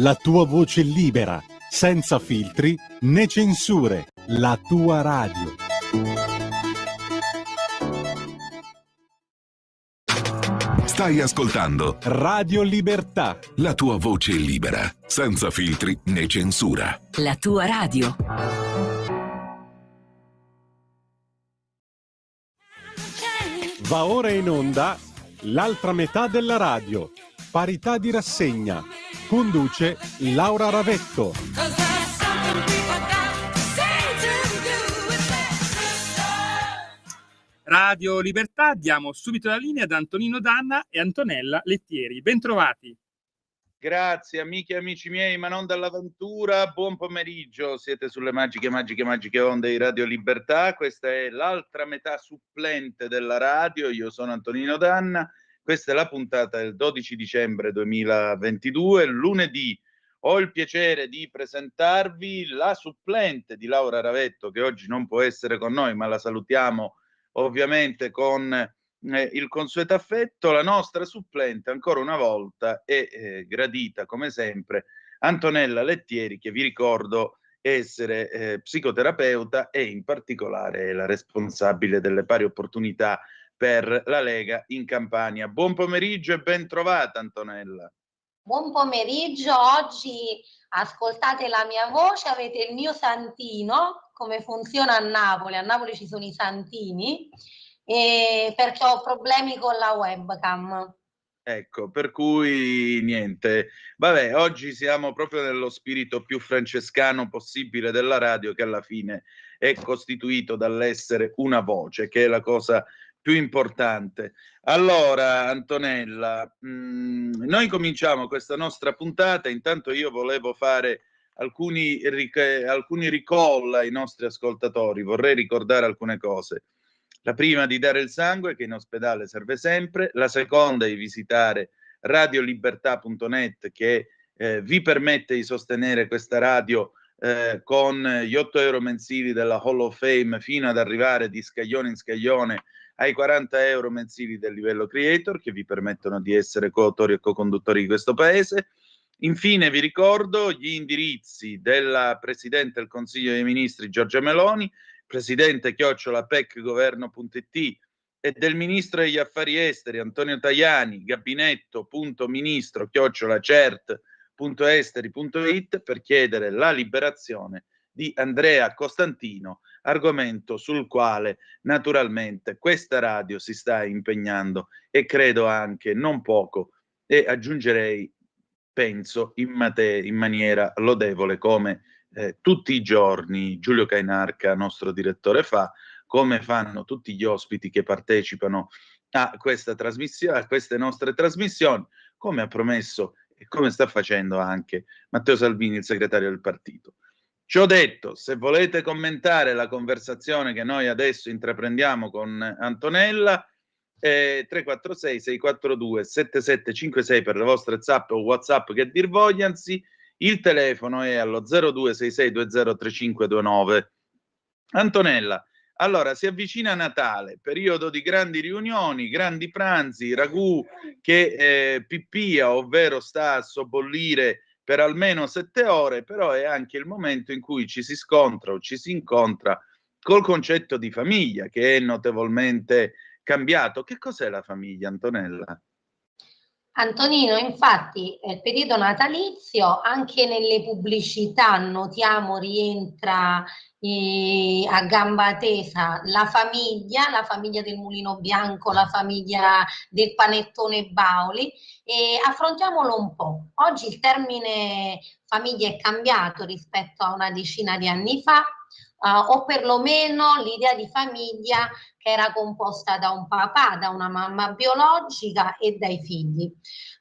La tua voce libera, senza filtri né censure. La tua radio. Stai ascoltando Radio Libertà. la tua voce libera, senza filtri né censura. La tua radio. Va ora in onda l'altra metà della radio. Parità di rassegna. Conduce Laura Ravetto. Radio Libertà, diamo subito la linea ad Antonino Danna e Antonella Lettieri. Bentrovati. Grazie amiche e amici miei, ma non dall'avventura. Buon pomeriggio, siete sulle magiche onde di Radio Libertà. Questa è l'altra metà supplente della radio. Io sono Antonino Danna. Questa è la puntata del 12 dicembre 2022. Lunedì ho il piacere di presentarvi la supplente di Laura Ravetto, che oggi non può essere con noi, ma la salutiamo ovviamente con il consueto affetto. La nostra supplente ancora una volta è gradita come sempre Antonella Lettieri, che vi ricordo essere psicoterapeuta e in particolare la responsabile delle pari opportunità per la Lega in Campania. Buon pomeriggio e ben trovata Antonella. Buon pomeriggio, oggi ascoltate la mia voce, avete il mio santino, come funziona a Napoli ci sono i santini, perché ho problemi con la webcam. Ecco, per cui niente, vabbè, oggi siamo proprio nello spirito più francescano possibile della radio, che alla fine è costituito dall'essere una voce, che è la cosa più importante. Allora, Antonella, noi cominciamo questa nostra puntata. Intanto io volevo fare alcuni recall ai nostri ascoltatori. Vorrei ricordare alcune cose. La prima, di dare il sangue, che in ospedale serve sempre. La seconda, di visitare radiolibertà.net, che vi permette di sostenere questa radio con gli 8 euro mensili della Hall of Fame, fino ad arrivare di scaglione in scaglione ai 40 euro mensili del livello creator, che vi permettono di essere coautori e co-conduttori di questo paese. Infine vi ricordo gli indirizzi della Presidente del Consiglio dei Ministri Giorgia Meloni, presidente@pecgoverno.it, e del Ministro degli Affari Esteri Antonio Tajani, gabinetto.ministro@cert.esteri.it, per chiedere la liberazione di Andrea Costantino, argomento sul quale naturalmente questa radio si sta impegnando, e credo anche non poco, e aggiungerei, penso, in maniera lodevole, come tutti i giorni Giulio Cainarca, nostro direttore, fa, come fanno tutti gli ospiti che partecipano a questa trasmissione, a queste nostre trasmissioni, come ha promesso e come sta facendo anche Matteo Salvini, il segretario del partito. Ciò detto, se volete commentare la conversazione che noi adesso intraprendiamo con Antonella, 346-642-7756 per le vostre zap o WhatsApp che dir vogliansi. Il telefono è allo 0266203529. Antonella, allora si avvicina Natale, periodo di grandi riunioni, grandi pranzi, ragù che pippia, ovvero sta a sobbollire per almeno 7 ore, però è anche il momento in cui ci si scontra o ci si incontra col concetto di famiglia, che è notevolmente cambiato. Che cos'è la famiglia, Antonella? Antonino, infatti, il periodo natalizio, anche nelle pubblicità notiamo rientra a gamba tesa la famiglia del Mulino Bianco, la famiglia del Panettone Bauli, e affrontiamolo un po'. Oggi il termine famiglia è cambiato rispetto a una decina di anni fa, o perlomeno l'idea di famiglia che era composta da un papà, da una mamma biologica e dai figli.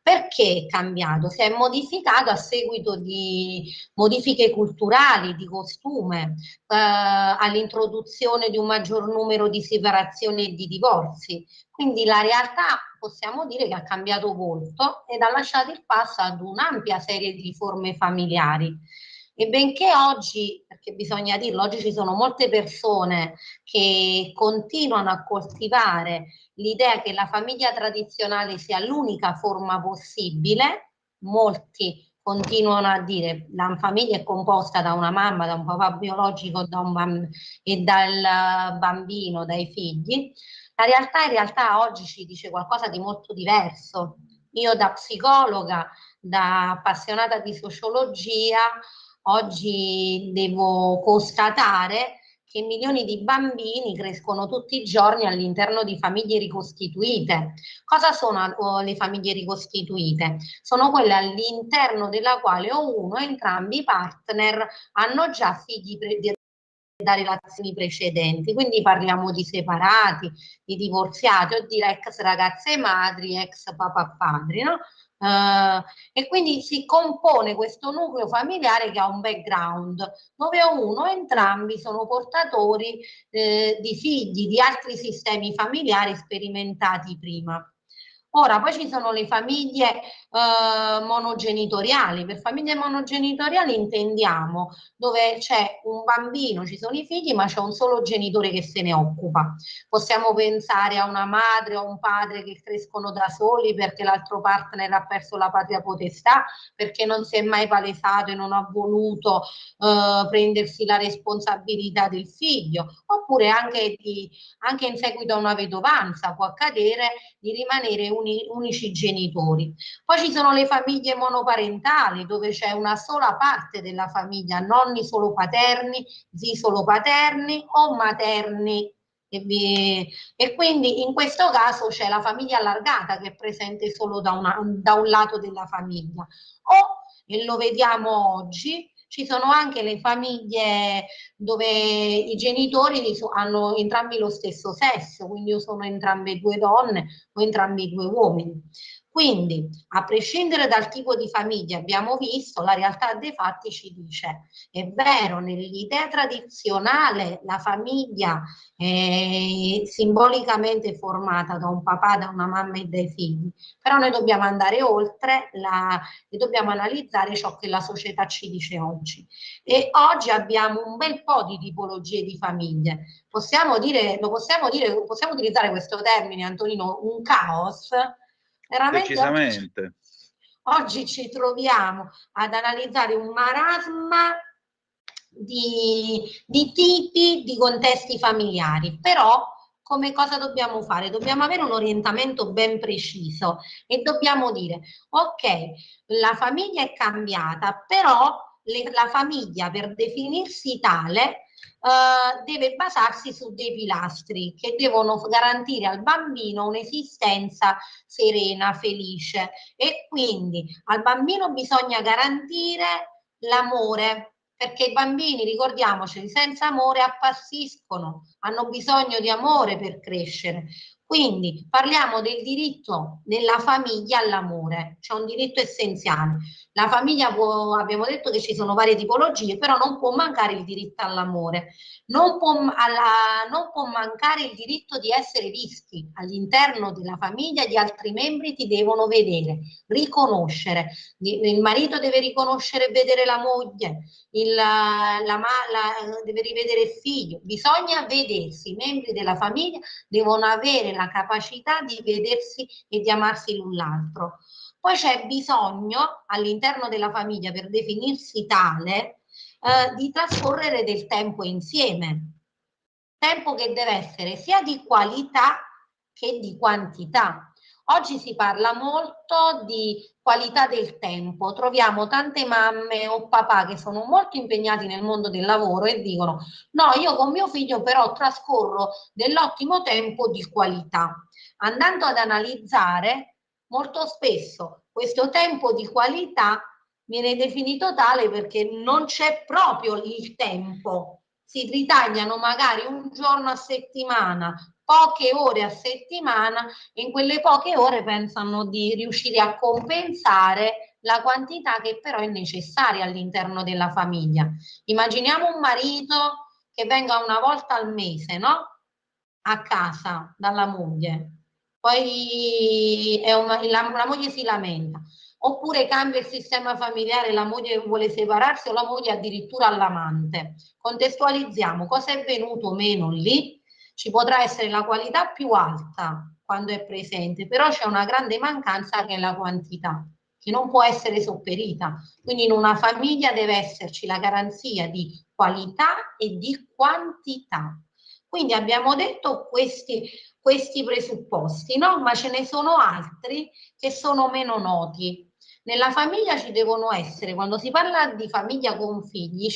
Perché è cambiato? Si è modificato a seguito di modifiche culturali, di costume, all'introduzione di un maggior numero di separazioni e di divorzi. Quindi la realtà possiamo dire che ha cambiato volto ed ha lasciato il passo ad un'ampia serie di riforme familiari. E benché oggi, perché bisogna dirlo, oggi ci sono molte persone che continuano a coltivare l'idea che la famiglia tradizionale sia l'unica forma possibile, molti continuano a dire la famiglia è composta da una mamma, da un papà biologico e dal bambino, dai figli, la realtà in realtà oggi ci dice qualcosa di molto diverso. Io da psicologa, da appassionata di sociologia, oggi devo constatare che milioni di bambini crescono tutti i giorni all'interno di famiglie ricostituite. Cosa sono le famiglie ricostituite? Sono quelle all'interno della quale o uno o entrambi i partner hanno già figli da relazioni precedenti, quindi parliamo di separati, di divorziati o di ex ragazze madri, ex papà padri, no? E quindi si compone questo nucleo familiare che ha un background dove uno o entrambi sono portatori di figli di altri sistemi familiari sperimentati prima. Ora, poi ci sono le famiglie monogenitoriali. Per famiglie monogenitoriali intendiamo dove c'è un bambino, ci sono i figli, ma c'è un solo genitore che se ne occupa. Possiamo pensare a una madre o un padre che crescono da soli perché l'altro partner ha perso la patria potestà, perché non si è mai palesato e non ha voluto prendersi la responsabilità del figlio, oppure anche in seguito a una vedovanza può accadere di rimanere unici genitori. Poi ci sono le famiglie monoparentali dove c'è una sola parte della famiglia, nonni solo paterni, zii solo paterni o materni. E quindi in questo caso c'è la famiglia allargata che è presente solo da un lato della famiglia. O, e lo vediamo oggi, ci sono anche le famiglie dove i genitori hanno entrambi lo stesso sesso, quindi sono entrambe due donne o entrambi due uomini. Quindi, a prescindere dal tipo di famiglia, abbiamo visto, la realtà dei fatti ci dice, è vero, nell'idea tradizionale la famiglia è simbolicamente formata da un papà, da una mamma e dai figli, però noi dobbiamo andare oltre e dobbiamo analizzare ciò che la società ci dice oggi. E oggi abbiamo un bel po' di tipologie di famiglie. Possiamo utilizzare questo termine, Antonino, un caos. Veramente Decisamente. oggi ci troviamo ad analizzare un marasma di tipi di contesti familiari, però come cosa dobbiamo fare? Dobbiamo avere un orientamento ben preciso e dobbiamo dire, ok, la famiglia è cambiata, però la famiglia per definirsi tale deve basarsi su dei pilastri che devono garantire al bambino un'esistenza serena, felice, e quindi al bambino bisogna garantire l'amore, perché i bambini, ricordiamoci, senza amore appassiscono, hanno bisogno di amore per crescere. Quindi parliamo del diritto della famiglia all'amore, c'è un diritto essenziale. La famiglia abbiamo detto che ci sono varie tipologie, però non può mancare il diritto all'amore, non può mancare il diritto di essere visti all'interno della famiglia, gli altri membri ti devono vedere, riconoscere, il marito deve riconoscere e vedere la moglie, deve rivedere il figlio, bisogna vedersi, i membri della famiglia devono avere la capacità di vedersi e di amarsi l'un l'altro. Poi c'è bisogno all'interno della famiglia, per definirsi tale, di trascorrere del tempo insieme, tempo che deve essere sia di qualità che di quantità. Oggi si parla molto di qualità del tempo, troviamo tante mamme o papà che sono molto impegnati nel mondo del lavoro e dicono no, io con mio figlio però trascorro dell'ottimo tempo di qualità. Andando ad analizzare, molto spesso questo tempo di qualità viene definito tale perché non c'è proprio il tempo, si ritagliano magari un giorno a settimana, poche ore a settimana, e in quelle poche ore pensano di riuscire a compensare la quantità che però è necessaria all'interno della famiglia. Immaginiamo un marito che venga una volta al mese, no? A casa dalla moglie, poi la moglie si lamenta, oppure cambia il sistema familiare, la moglie vuole separarsi o la moglie addirittura all'amante. Contestualizziamo cosa è venuto meno lì. Ci potrà essere la qualità più alta quando è presente, però c'è una grande mancanza che è la quantità. che non può essere sopperita. Quindi in una famiglia deve esserci la garanzia di qualità e di quantità. Quindi abbiamo detto questi presupposti, no? Ma ce ne sono altri che sono meno noti. Nella famiglia ci devono essere, quando si parla di famiglia con figli,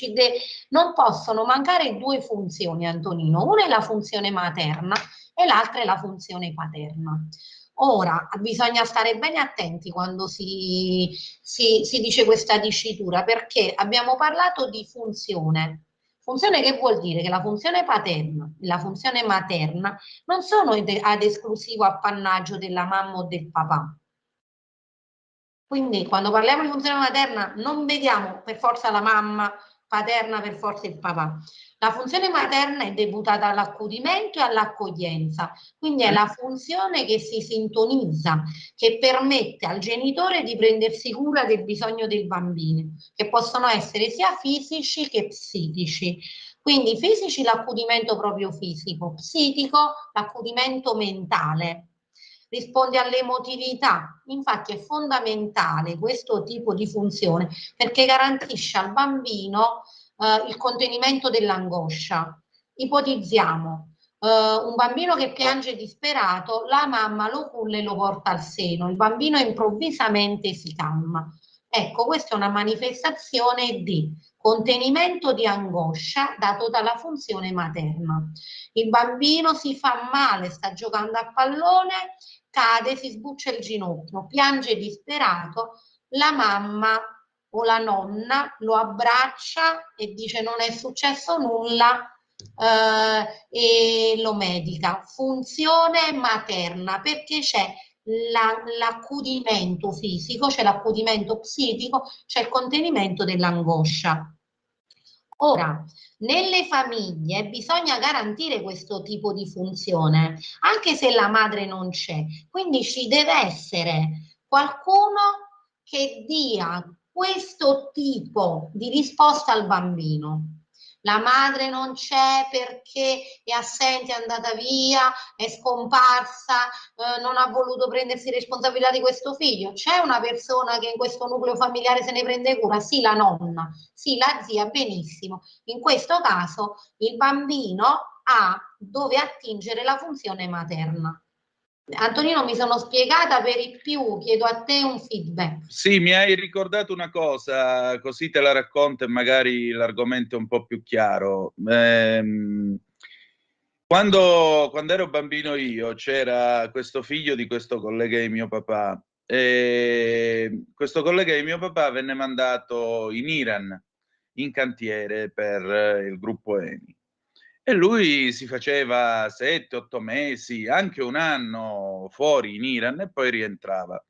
non possono mancare due funzioni, Antonino. Una è la funzione materna e l'altra è la funzione paterna. Ora, bisogna stare bene attenti quando si dice questa dicitura, perché abbiamo parlato di funzione. Funzione che vuol dire che la funzione paterna e la funzione materna non sono ad esclusivo appannaggio della mamma o del papà. Quindi quando parliamo di funzione materna non vediamo per forza la mamma, paterna per forza il papà. La funzione materna è deputata all'accudimento e all'accoglienza, quindi è la funzione che si sintonizza, che permette al genitore di prendersi cura del bisogno del bambino, che possono essere sia fisici che psichici. Quindi fisici l'accudimento proprio fisico, psichico l'accudimento mentale. Risponde all'emotività, infatti è fondamentale questo tipo di funzione perché garantisce al bambino il contenimento dell'angoscia. Ipotizziamo un bambino che piange disperato, la mamma lo culla e lo porta al seno, il bambino improvvisamente si calma. Ecco, questa è una manifestazione di contenimento di angoscia dato dalla funzione materna. Il bambino si fa male, sta giocando a pallone, cade, si sbuccia il ginocchio, piange disperato, la mamma o la nonna lo abbraccia e dice non è successo nulla e lo medica. Funzione materna, perché c'è l'accudimento fisico, c'è l'accudimento psichico, c'è il contenimento dell'angoscia. Ora, nelle famiglie bisogna garantire questo tipo di funzione, anche se la madre non c'è. Quindi ci deve essere qualcuno che dia questo tipo di risposta al bambino. La madre non c'è perché è assente, è andata via, è scomparsa, non ha voluto prendersi responsabilità di questo figlio. C'è una persona che in questo nucleo familiare se ne prende cura? Sì, la nonna, sì, la zia, benissimo. In questo caso il bambino ha dove attingere la funzione materna. Antonino, mi sono spiegata per i più, chiedo a te un feedback. Sì, mi hai ricordato una cosa, così te la racconto e magari l'argomento è un po' più chiaro. Quando ero bambino io c'era questo figlio di questo collega di mio papà e questo collega di mio papà venne mandato in Iran in cantiere per il gruppo ENI. E lui si faceva 7-8 mesi, anche un anno fuori in Iran e poi rientrava.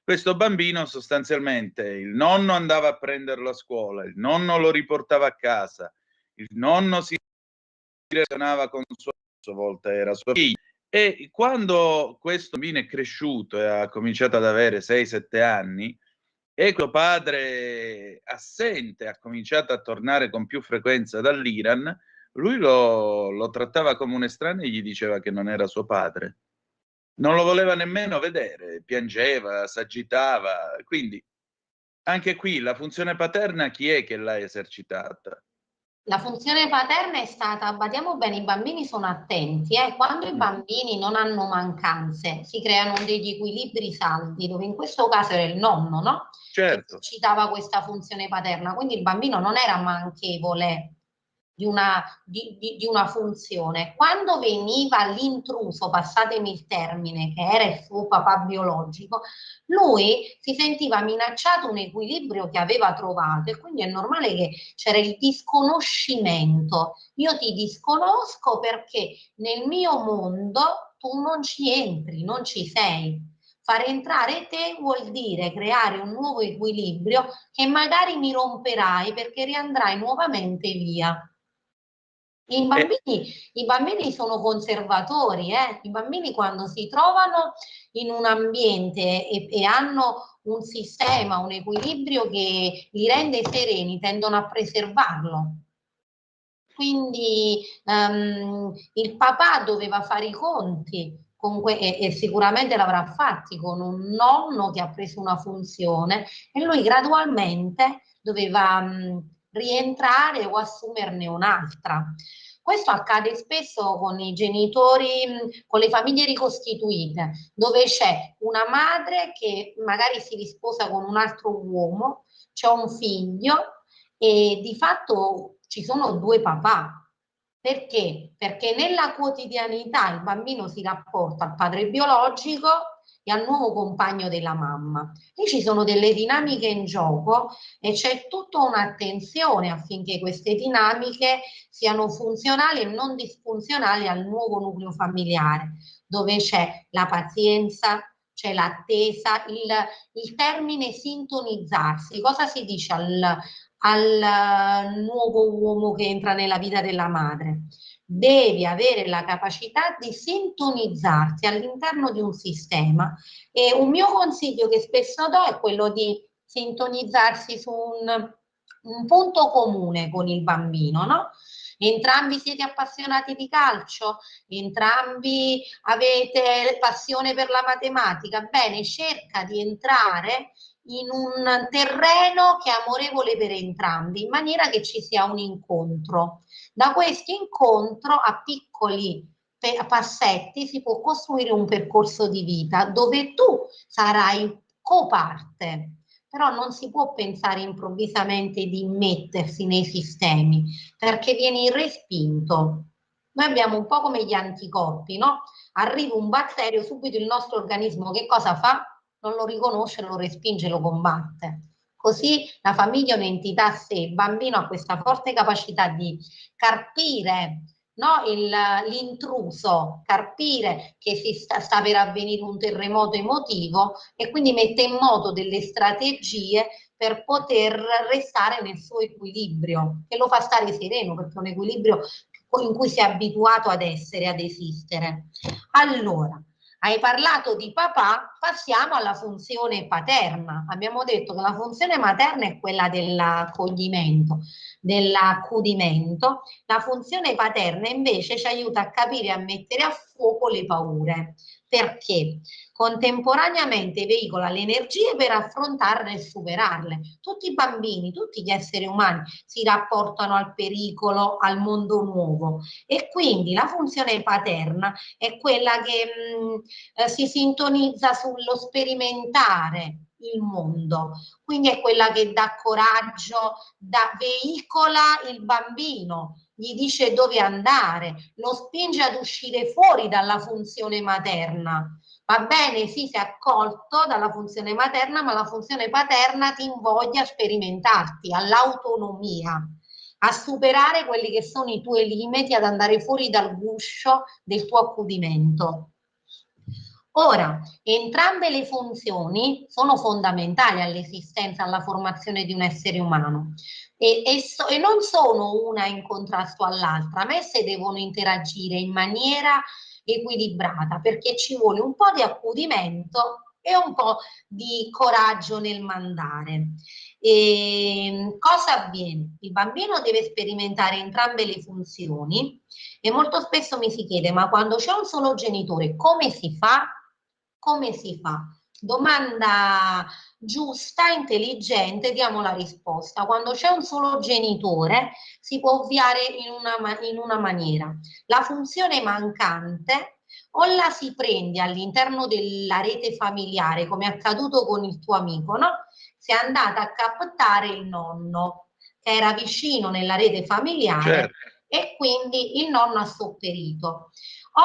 Questo bambino sostanzialmente il nonno andava a prenderlo a scuola, il nonno lo riportava a casa, il nonno si relazionava con sua volta era sua figlia. E quando questo bambino è cresciuto e ha cominciato ad avere 6-7 anni, e suo padre assente ha cominciato a tornare con più frequenza dall'Iran, lui lo trattava come un estraneo e gli diceva che non era suo padre. Non lo voleva nemmeno vedere, piangeva, s'agitava. Quindi anche qui la funzione paterna chi è che l'ha esercitata? La funzione paterna è stata, badiamo bene, i bambini sono attenti, quando i bambini non hanno mancanze si creano degli equilibri saldi, dove in questo caso era il nonno, no? Certo. Che citava questa funzione paterna, quindi il bambino non era manchevole di una funzione. Quando veniva l'intruso, passatemi il termine, che era il suo papà biologico, lui si sentiva minacciato un equilibrio che aveva trovato e quindi è normale che c'era il disconoscimento. Io ti disconosco perché nel mio mondo tu non ci entri, non ci sei. Far entrare te vuol dire creare un nuovo equilibrio che magari mi romperai perché riandrai nuovamente via. I bambini sono conservatori, i bambini quando si trovano in un ambiente e hanno un sistema, un equilibrio che li rende sereni, tendono a preservarlo. Quindi il papà doveva fare i conti comunque, e sicuramente l'avrà fatti con un nonno che ha preso una funzione e lui gradualmente doveva rientrare o assumerne un'altra. Questo accade spesso con i genitori, con le famiglie ricostituite, dove c'è una madre che magari si risposa con un altro uomo, c'è un figlio e di fatto ci sono due papà. Perché? Perché nella quotidianità il bambino si rapporta al padre biologico e al nuovo compagno della mamma. Lì ci sono delle dinamiche in gioco e c'è tutta un'attenzione affinché queste dinamiche siano funzionali e non disfunzionali al nuovo nucleo familiare, dove c'è la pazienza, c'è l'attesa, il termine sintonizzarsi. Cosa si dice al nuovo uomo che entra nella vita della madre? Devi avere la capacità di sintonizzarsi all'interno di un sistema e un mio consiglio che spesso do è quello di sintonizzarsi su un punto comune con il bambino, no? Entrambi siete appassionati di calcio, entrambi avete passione per la matematica, bene, cerca di entrare in un terreno che è amorevole per entrambi, in maniera che ci sia un incontro. Da questo incontro a piccoli passetti si può costruire un percorso di vita dove tu sarai coparte, però non si può pensare improvvisamente di mettersi nei sistemi perché vieni respinto. Noi abbiamo un po' come gli anticorpi, no? Arriva un batterio, subito il nostro organismo che cosa fa? Non lo riconosce, lo respinge, lo combatte. Così la famiglia è un'entità a sé, il bambino ha questa forte capacità di carpire, no? L'intruso, carpire che sta per avvenire un terremoto emotivo e quindi mette in moto delle strategie per poter restare nel suo equilibrio, che lo fa stare sereno, perché è un equilibrio in cui si è abituato ad essere, ad esistere. Allora, hai parlato di papà, passiamo alla funzione paterna. Abbiamo detto che la funzione materna è quella dell'accoglimento, dell'accudimento. La funzione paterna invece ci aiuta a capire e a mettere a fuoco le paure. Perché? Contemporaneamente veicola le energie per affrontarle e superarle. Tutti i bambini, tutti gli esseri umani si rapportano al pericolo, al mondo nuovo e quindi la funzione paterna è quella che si sintonizza sullo sperimentare il mondo, quindi è quella che dà coraggio, veicola il bambino, gli dice dove andare, lo spinge ad uscire fuori dalla funzione materna. Va bene, sì, sei accolto dalla funzione materna, ma la funzione paterna ti invoglia a sperimentarti, all'autonomia, a superare quelli che sono i tuoi limiti, ad andare fuori dal guscio del tuo accudimento. Ora, entrambe le funzioni sono fondamentali all'esistenza, alla formazione di un essere umano e non sono una in contrasto all'altra, ma esse devono interagire in maniera equilibrata perché ci vuole un po' di accudimento e un po' di coraggio nel mandare. Cosa avviene? Il bambino deve sperimentare entrambe le funzioni e molto spesso mi si chiede: ma quando c'è un solo genitore come si fa? Come si fa? Domanda giusta, intelligente, diamo la risposta. Quando c'è un solo genitore si può ovviare in una maniera. La funzione mancante o la si prende all'interno della rete familiare, come è accaduto con il tuo amico, no? Si è andata a captare il nonno che era vicino nella rete familiare, certo. E quindi il nonno ha sopperito.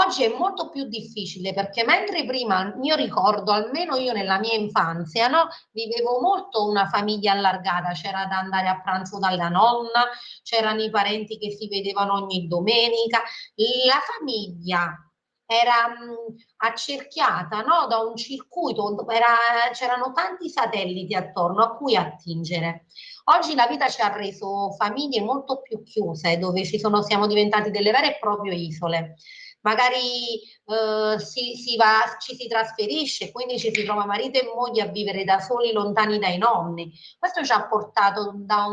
Oggi è molto più difficile perché mentre prima io ricordo, almeno io nella mia infanzia, no, vivevo molto una famiglia allargata, c'era da andare a pranzo dalla nonna, c'erano i parenti che si vedevano ogni domenica, la famiglia era accerchiata, no, da un circuito, c'erano tanti satelliti attorno a cui attingere. Oggi la vita ci ha reso famiglie molto più chiuse, dove siamo diventati delle vere e proprie isole. magari ci si trasferisce, quindi ci si trova marito e moglie a vivere da soli lontani dai nonni. Questo ci ha portato da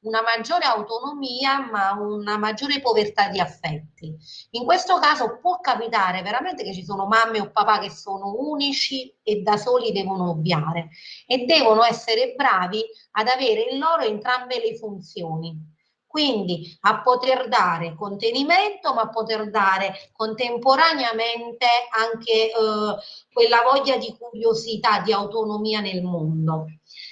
una maggiore autonomia, ma una maggiore povertà di affetti. In questo caso può capitare veramente che ci sono mamme o papà che sono unici e da soli devono ovviare e devono essere bravi ad avere in loro entrambe le funzioni. Quindi a poter dare contenimento, ma a poter dare contemporaneamente anche quella voglia di curiosità, di autonomia nel mondo.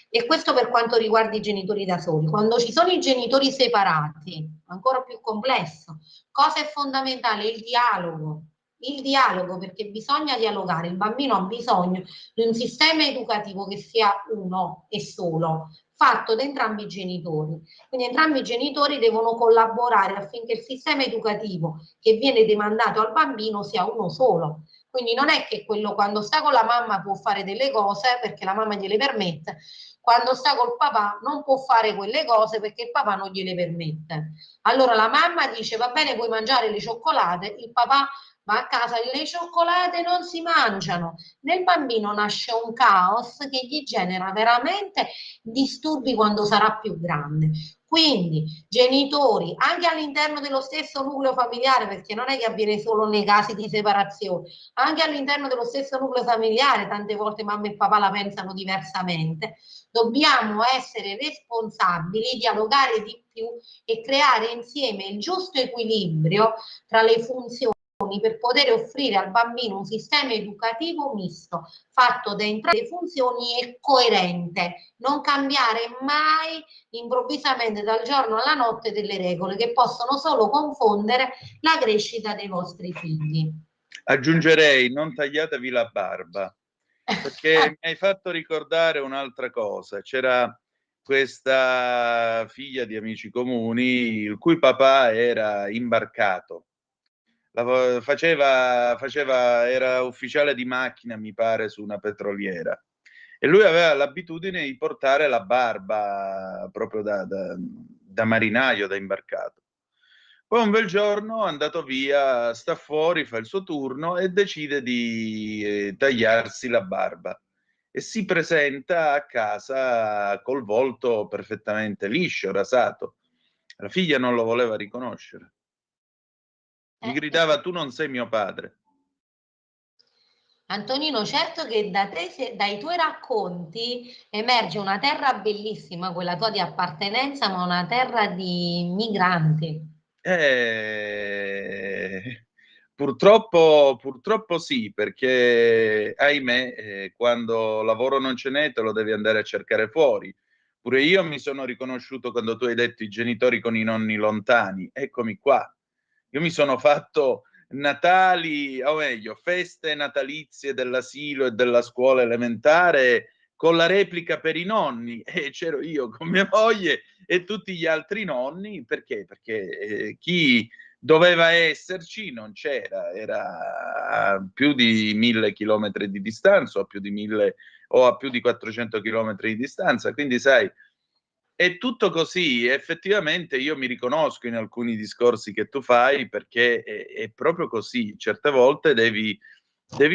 E questo per quanto riguarda i genitori da soli. Quando ci sono i genitori separati, ancora più complesso. Cosa è fondamentale? Il dialogo. Il dialogo, perché bisogna dialogare. Il bambino ha bisogno di un sistema educativo che sia uno e solo, fatto da entrambi i genitori. Quindi entrambi i genitori devono collaborare affinché il sistema educativo che viene demandato al bambino sia uno solo. Quindi non è che quello quando sta con la mamma può fare delle cose perché la mamma gliele permette, quando sta col papà non può fare quelle cose perché il papà non gliele permette. Allora la mamma dice va bene, puoi mangiare le cioccolate, il papà ma a casa le cioccolate non si mangiano. Nel bambino nasce un caos che gli genera veramente disturbi quando sarà più grande. Quindi genitori, anche all'interno dello stesso nucleo familiare, perché non è che avviene solo nei casi di separazione, anche all'interno dello stesso nucleo familiare, tante volte mamma e papà la pensano diversamente, dobbiamo essere responsabili, dialogare di più e creare insieme il giusto equilibrio tra le funzioni per poter offrire al bambino un sistema educativo misto, fatto da entrambe le funzioni e coerente, non cambiare mai improvvisamente dal giorno alla notte delle regole che possono solo confondere la crescita dei vostri figli. Aggiungerei, non tagliatevi la barba, perché mi hai fatto ricordare un'altra cosa. C'era questa figlia di amici comuni, il cui papà era imbarcato. Era ufficiale di macchina, mi pare, su una petroliera. E lui aveva l'abitudine di portare la barba proprio da marinaio, da imbarcato. Poi un bel giorno è andato via, sta fuori, fa il suo turno e decide di tagliarsi la barba. E si presenta a casa col volto perfettamente liscio, rasato. La figlia non lo voleva riconoscere. Gli gridava: tu non sei mio padre. Antonino, certo che dai tuoi racconti emerge una terra bellissima, quella tua di appartenenza, ma una terra di migranti. Purtroppo sì, perché ahimè, quando lavoro non ce n'è, te lo devi andare a cercare fuori. Pure io mi sono riconosciuto quando tu hai detto i genitori con i nonni lontani. Eccomi qua. Io mi sono fatto Natali, o meglio, feste natalizie dell'asilo e della scuola elementare con la replica per i nonni, e c'ero io con mia moglie e tutti gli altri nonni. Perché? Perché chi doveva esserci non c'era, era a più di 1000 chilometri di distanza, o a più di 1000 o a più di 400 chilometri di distanza. Quindi sai, è tutto così. Effettivamente io mi riconosco in alcuni discorsi che tu fai, perché è proprio così. Certe volte devi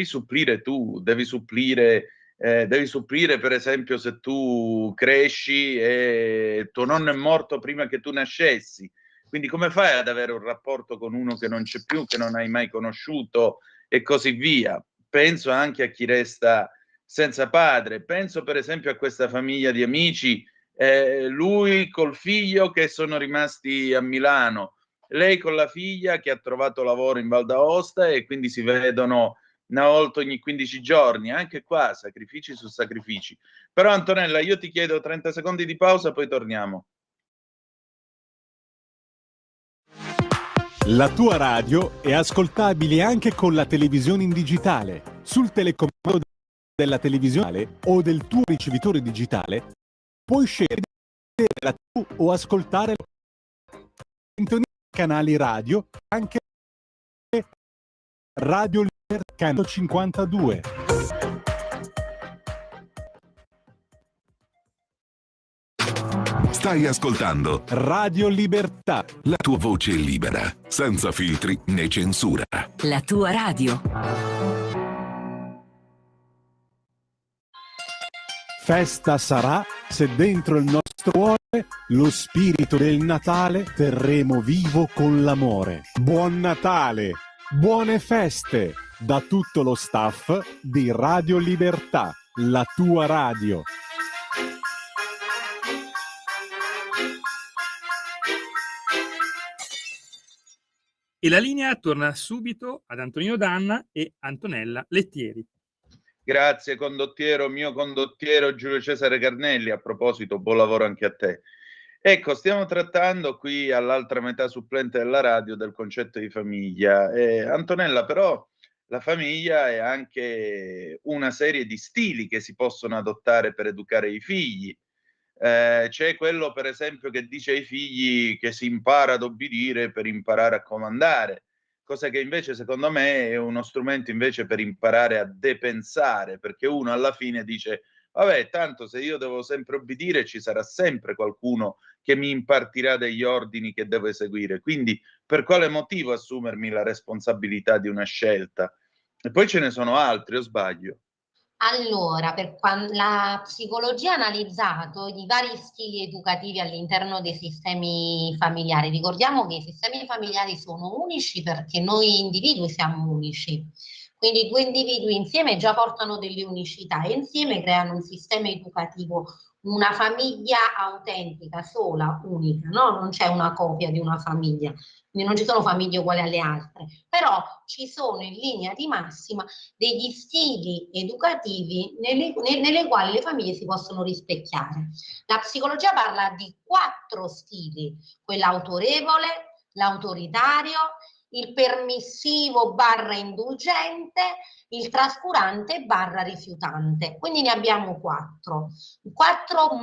supplire tu, devi supplire per esempio se tu cresci e tuo nonno è morto prima che tu nascessi. Quindi come fai ad avere un rapporto con uno che non c'è più, che non hai mai conosciuto e così via? Penso anche a chi resta senza padre. Penso per esempio a questa famiglia di amici, lui col figlio che sono rimasti a Milano, lei con la figlia che ha trovato lavoro in Val d'Aosta e quindi si vedono una volta ogni 15 giorni. Anche qua sacrifici su sacrifici. Però Antonella, io ti chiedo 30 secondi di pausa, poi torniamo. La tua radio è ascoltabile anche con la televisione in digitale. Sul telecomando della televisione o del tuo ricevitore digitale puoi scegliere la TV o ascoltare canali radio, anche Radio Liber Canto 52. Stai ascoltando Radio Libertà. la tua voce libera, senza filtri né censura. La tua radio. Festa sarà se dentro il nostro cuore lo spirito del Natale terremo vivo con l'amore. Buon Natale, buone feste da tutto lo staff di Radio Libertà, la tua radio. E la linea torna subito ad Antonino Danna e Antonella Lettieri. Grazie condottiero, mio condottiero Giulio Cesare Carnelli. A proposito, buon lavoro anche a te. Ecco, stiamo trattando qui all'altra metà supplente della radio del concetto di famiglia. Antonella, però la famiglia è anche una serie di stili che si possono adottare per educare i figli. C'è quello, per esempio, che dice ai figli che si impara ad obbedire per imparare a comandare, cosa che invece secondo me è uno strumento invece per imparare a depensare, perché uno alla fine dice vabbè, tanto se io devo sempre obbedire ci sarà sempre qualcuno che mi impartirà degli ordini che devo eseguire, quindi per quale motivo assumermi la responsabilità di una scelta? E poi ce ne sono altri, o sbaglio? Allora, la psicologia ha analizzato i vari stili educativi all'interno dei sistemi familiari. Ricordiamo che i sistemi familiari sono unici perché noi individui siamo unici. Quindi due individui insieme già portano delle unicità e insieme creano un sistema educativo, una famiglia autentica, sola, unica, no? Non c'è una copia di una famiglia, quindi non ci sono famiglie uguali alle altre, però ci sono in linea di massima degli stili educativi nelle quali le famiglie si possono rispecchiare. La psicologia parla di 4 stili: quello autorevole, l'autoritario, il permissivo / indulgente, il trascurante / rifiutante. Quindi ne abbiamo 4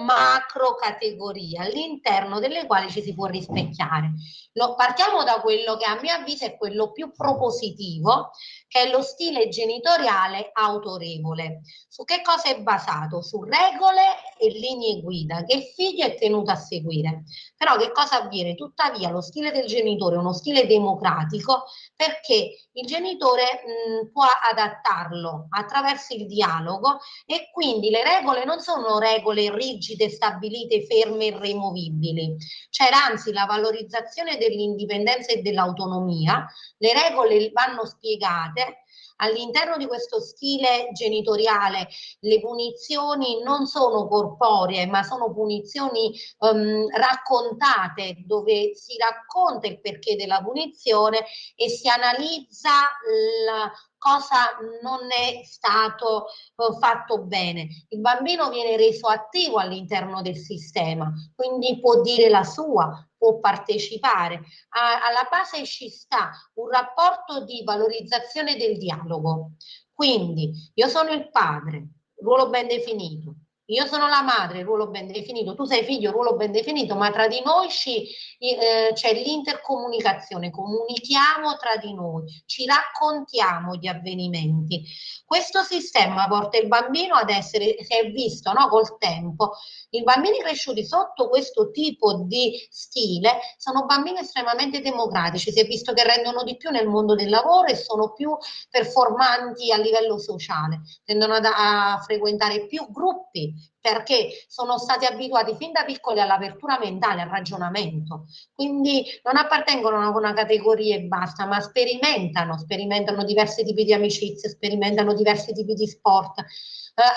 macro categorie all'interno delle quali ci si può rispecchiare. Partiamo da quello che a mio avviso è quello più propositivo, che è lo stile genitoriale autorevole. Su che cosa è basato? Su regole e linee guida che il figlio è tenuto a seguire. Però che cosa avviene? Tuttavia lo stile del genitore è uno stile democratico, perché il genitore può adattarlo attraverso il dialogo, e quindi le regole non sono regole rigide, stabilite, ferme, irremovibili. C'è anzi la valorizzazione dell'indipendenza e dell'autonomia. Le regole vanno spiegate. All'interno di questo stile genitoriale le punizioni non sono corporee, ma sono punizioni raccontate, dove si racconta il perché della punizione e si analizza cosa non è stato fatto bene. Il bambino viene reso attivo all'interno del sistema, quindi può dire la sua, può partecipare. Alla base ci sta un rapporto di valorizzazione del dialogo. Quindi io sono il padre, ruolo ben definito. Io sono la madre, ruolo ben definito, tu sei figlio, ruolo ben definito, ma tra di noi c'è l'intercomunicazione, comunichiamo tra di noi, ci raccontiamo gli avvenimenti. Questo sistema porta il bambino ad essere, si è visto, no, col tempo, i bambini cresciuti sotto questo tipo di stile sono bambini estremamente democratici, si è visto che rendono di più nel mondo del lavoro e sono più performanti a livello sociale, tendono a frequentare più gruppi, perché sono stati abituati fin da piccoli all'apertura mentale, al ragionamento, quindi non appartengono a una categoria e basta, ma sperimentano diversi tipi di amicizie, sperimentano diversi tipi di sport,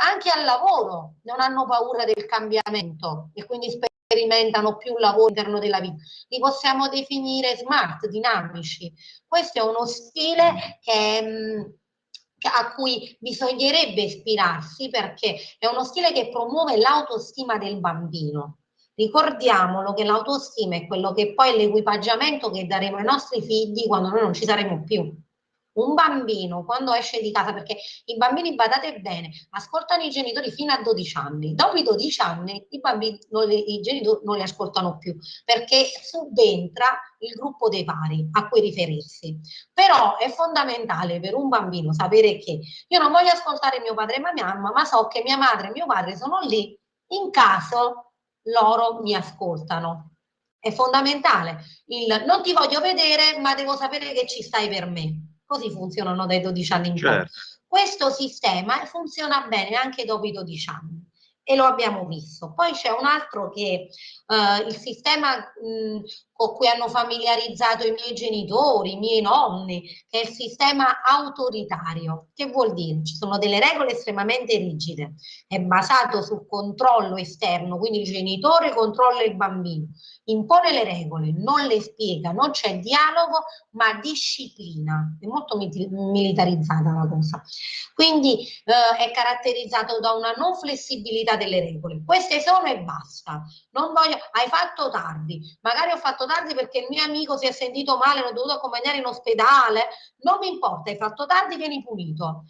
anche al lavoro non hanno paura del cambiamento e quindi sperimentano più lavoro all'interno della vita. Li possiamo definire smart, dinamici. Questo è uno stile a cui bisognerebbe ispirarsi, perché è uno stile che promuove l'autostima del bambino. Ricordiamolo che l'autostima è quello che poi è l'equipaggiamento che daremo ai nostri figli quando noi non ci saremo più. Un bambino quando esce di casa, perché i bambini, badate bene, ascoltano i genitori fino a 12 anni, dopo i 12 anni i bambini, i genitori non li ascoltano più, perché subentra il gruppo dei pari a cui riferirsi. Però è fondamentale per un bambino sapere che io non voglio ascoltare mio padre e mia mamma, ma so che mia madre e mio padre sono lì in caso loro mi ascoltano. È fondamentale il non ti voglio vedere, ma devo sapere che ci stai per me. Così funzionano dai 12 anni in poi. Certo. Questo sistema funziona bene anche dopo i 12 anni e lo abbiamo visto. Poi c'è un altro che il sistema con cui hanno familiarizzato i miei genitori, i miei nonni, che è il sistema autoritario. Che vuol dire? Ci sono delle regole estremamente rigide, è basato sul controllo esterno, quindi il genitore controlla il bambino, impone le regole, non le spiega, non c'è dialogo, ma disciplina. È molto militarizzata la cosa. Quindi è caratterizzato da una non flessibilità delle regole. Queste sono e basta. Non voglio, hai fatto tardi, magari ho fatto tardi perché il mio amico si è sentito male, l'ho dovuto accompagnare in ospedale, non mi importa, hai fatto tardi, vieni punito.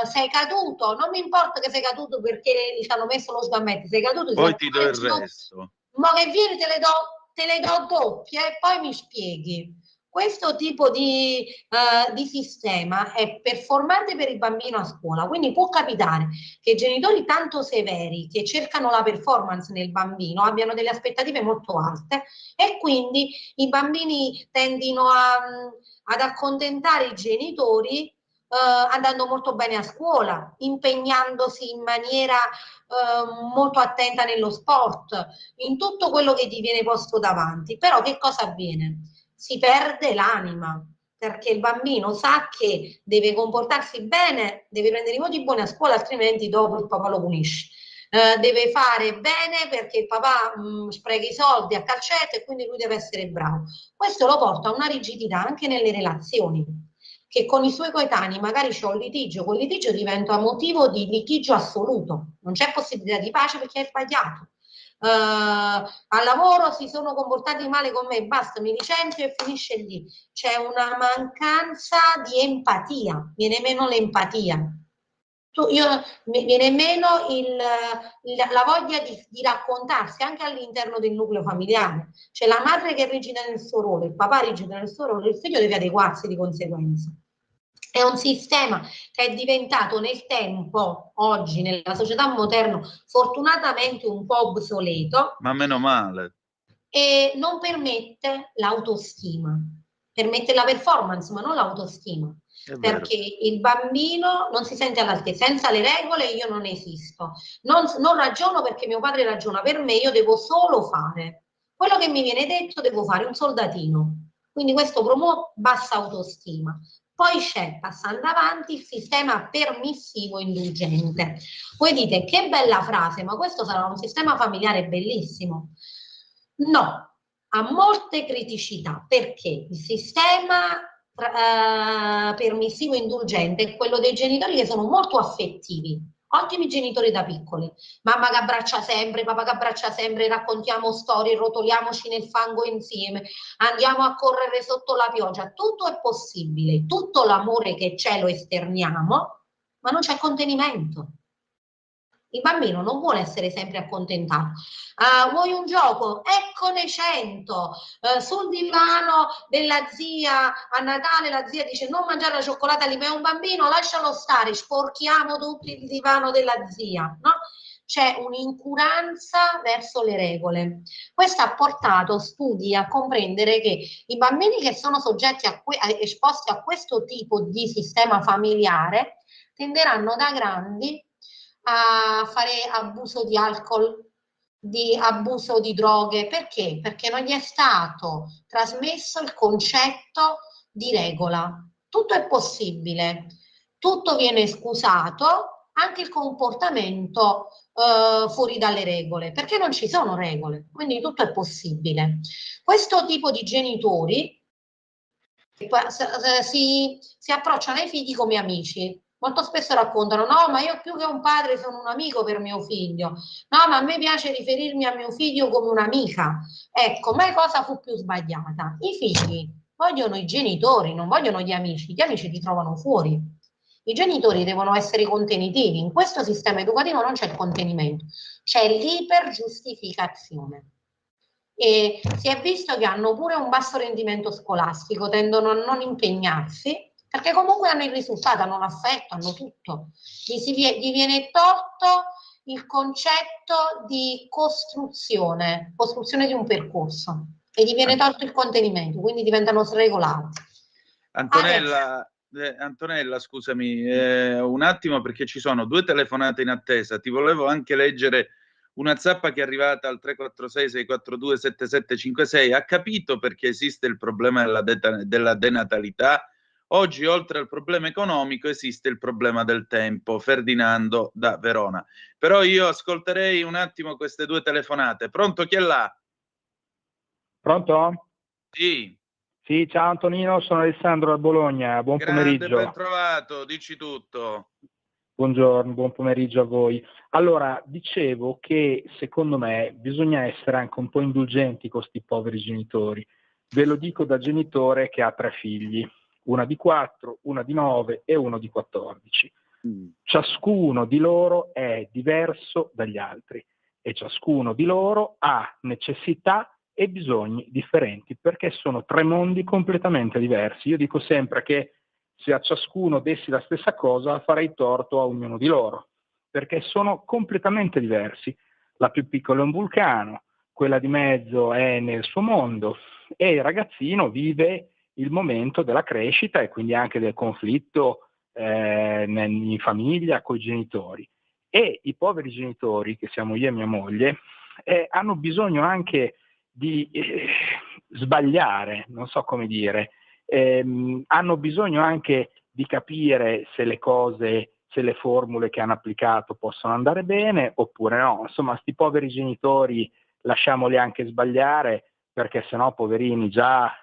Sei caduto, non mi importa che sei caduto perché ti hanno messo lo sgammetto, sei caduto, Poi ti do il resto. ma che vieni, te le do doppie e poi mi spieghi. Questo tipo di sistema è performante per il bambino a scuola, quindi può capitare che genitori tanto severi che cercano la performance nel bambino abbiano delle aspettative molto alte e quindi i bambini tendino ad accontentare i genitori andando molto bene a scuola, impegnandosi in maniera molto attenta nello sport, in tutto quello che gli viene posto davanti. Però che cosa avviene? Si perde l'anima, perché il bambino sa che deve comportarsi bene, deve prendere i voti buoni a scuola, altrimenti dopo il papà lo punisce. Deve fare bene perché il papà spreca i soldi a calcetto e quindi lui deve essere bravo. Questo lo porta a una rigidità anche nelle relazioni, che con i suoi coetanei magari c'è un litigio, quel litigio diventa motivo di litigio assoluto, non c'è possibilità di pace perché hai sbagliato. Al lavoro si sono comportati male con me, basta, mi licenzio e finisce lì. C'è una mancanza di empatia, viene meno l'empatia. Viene meno la voglia di raccontarsi anche all'interno del nucleo familiare. C'è la madre che è rigida nel suo ruolo, il papà rigido nel suo ruolo, il figlio deve adeguarsi di conseguenza. È un sistema che è diventato nel tempo, oggi, nella società moderna, fortunatamente un po' obsoleto. Ma meno male. E non permette l'autostima, permette la performance, ma non l'autostima. Perché il bambino non si sente all'altezza, senza le regole io non esisto, non ragiono perché mio padre ragiona per me, io devo solo fare quello che mi viene detto, devo fare un soldatino. Quindi questo promuove bassa autostima. Poi c'è, passando avanti, il sistema permissivo indulgente. Voi dite che bella frase, ma questo sarà un sistema familiare bellissimo. No, ha molte criticità perché il sistema permissivo indulgente è quello dei genitori che sono molto affettivi, ottimi genitori da piccoli, mamma che abbraccia sempre, papà che abbraccia sempre, raccontiamo storie, rotoliamoci nel fango insieme, andiamo a correre sotto la pioggia, tutto è possibile, tutto l'amore che c'è lo esterniamo, ma non c'è contenimento. Il bambino non vuole essere sempre accontentato. Vuoi un gioco? Eccone 100. Sul divano della zia a Natale la zia dice non mangiare la cioccolata lì, ma è un bambino, lascialo stare, sporchiamo tutto il divano della zia, no? C'è un'incuranza verso le regole. Questo ha portato studi a comprendere che i bambini che sono soggetti esposti a questo tipo di sistema familiare tenderanno da grandi a fare abuso di alcol, di abuso di droghe. Perché? Perché non gli è stato trasmesso il concetto di regola. Tutto è possibile, tutto viene scusato, anche il comportamento fuori dalle regole, perché non ci sono regole, quindi tutto è possibile. Questo tipo di genitori si approcciano ai figli come amici. Molto spesso raccontano, no, ma io più che un padre sono un amico per mio figlio. No, ma a me piace riferirmi a mio figlio come un'amica. Ecco, ma cosa fu più sbagliata? I figli vogliono i genitori, non vogliono gli amici li trovano fuori. I genitori devono essere contenitivi. In questo sistema educativo non c'è il contenimento, c'è l'ipergiustificazione. E si è visto che hanno pure un basso rendimento scolastico, tendono a non impegnarsi, perché comunque hanno il risultato, hanno l'affetto, hanno tutto. Gli viene tolto il concetto di costruzione di un percorso e gli viene tolto il contenimento, quindi diventano sregolati. Antonella, scusami un attimo, perché ci sono 2 telefonate in attesa. Ti volevo anche leggere una zappa che è arrivata al 346-642-7756. Ha capito perché esiste il problema della denatalità? Oggi, oltre al problema economico, esiste il problema del tempo. Ferdinando da Verona. Però io ascolterei un attimo queste 2 telefonate. Pronto, chi è là? Pronto? Sì. Sì, ciao Antonino, sono Alessandro da Bologna, buon Grande, pomeriggio. ben trovato, dici tutto. Buongiorno, buon pomeriggio a voi. Allora, dicevo che secondo me bisogna essere anche un po' indulgenti con questi poveri genitori. Ve lo dico da genitore che ha 3 figli, una di 4, una di 9 e uno di 14. Ciascuno di loro è diverso dagli altri e ciascuno di loro ha necessità e bisogni differenti, perché sono 3 mondi completamente diversi. Io dico sempre che se a ciascuno dessi la stessa cosa farei torto a ognuno di loro, perché sono completamente diversi. La più piccola è un vulcano, quella di mezzo è nel suo mondo e il ragazzino vive il momento della crescita e quindi anche del conflitto in famiglia con i genitori. E i poveri genitori, che siamo io e mia moglie, hanno bisogno anche di sbagliare, non so come dire, hanno bisogno anche di capire se le cose, se le formule che hanno applicato possono andare bene oppure no. Insomma, sti poveri genitori lasciamoli anche sbagliare, perché sennò, poverini, già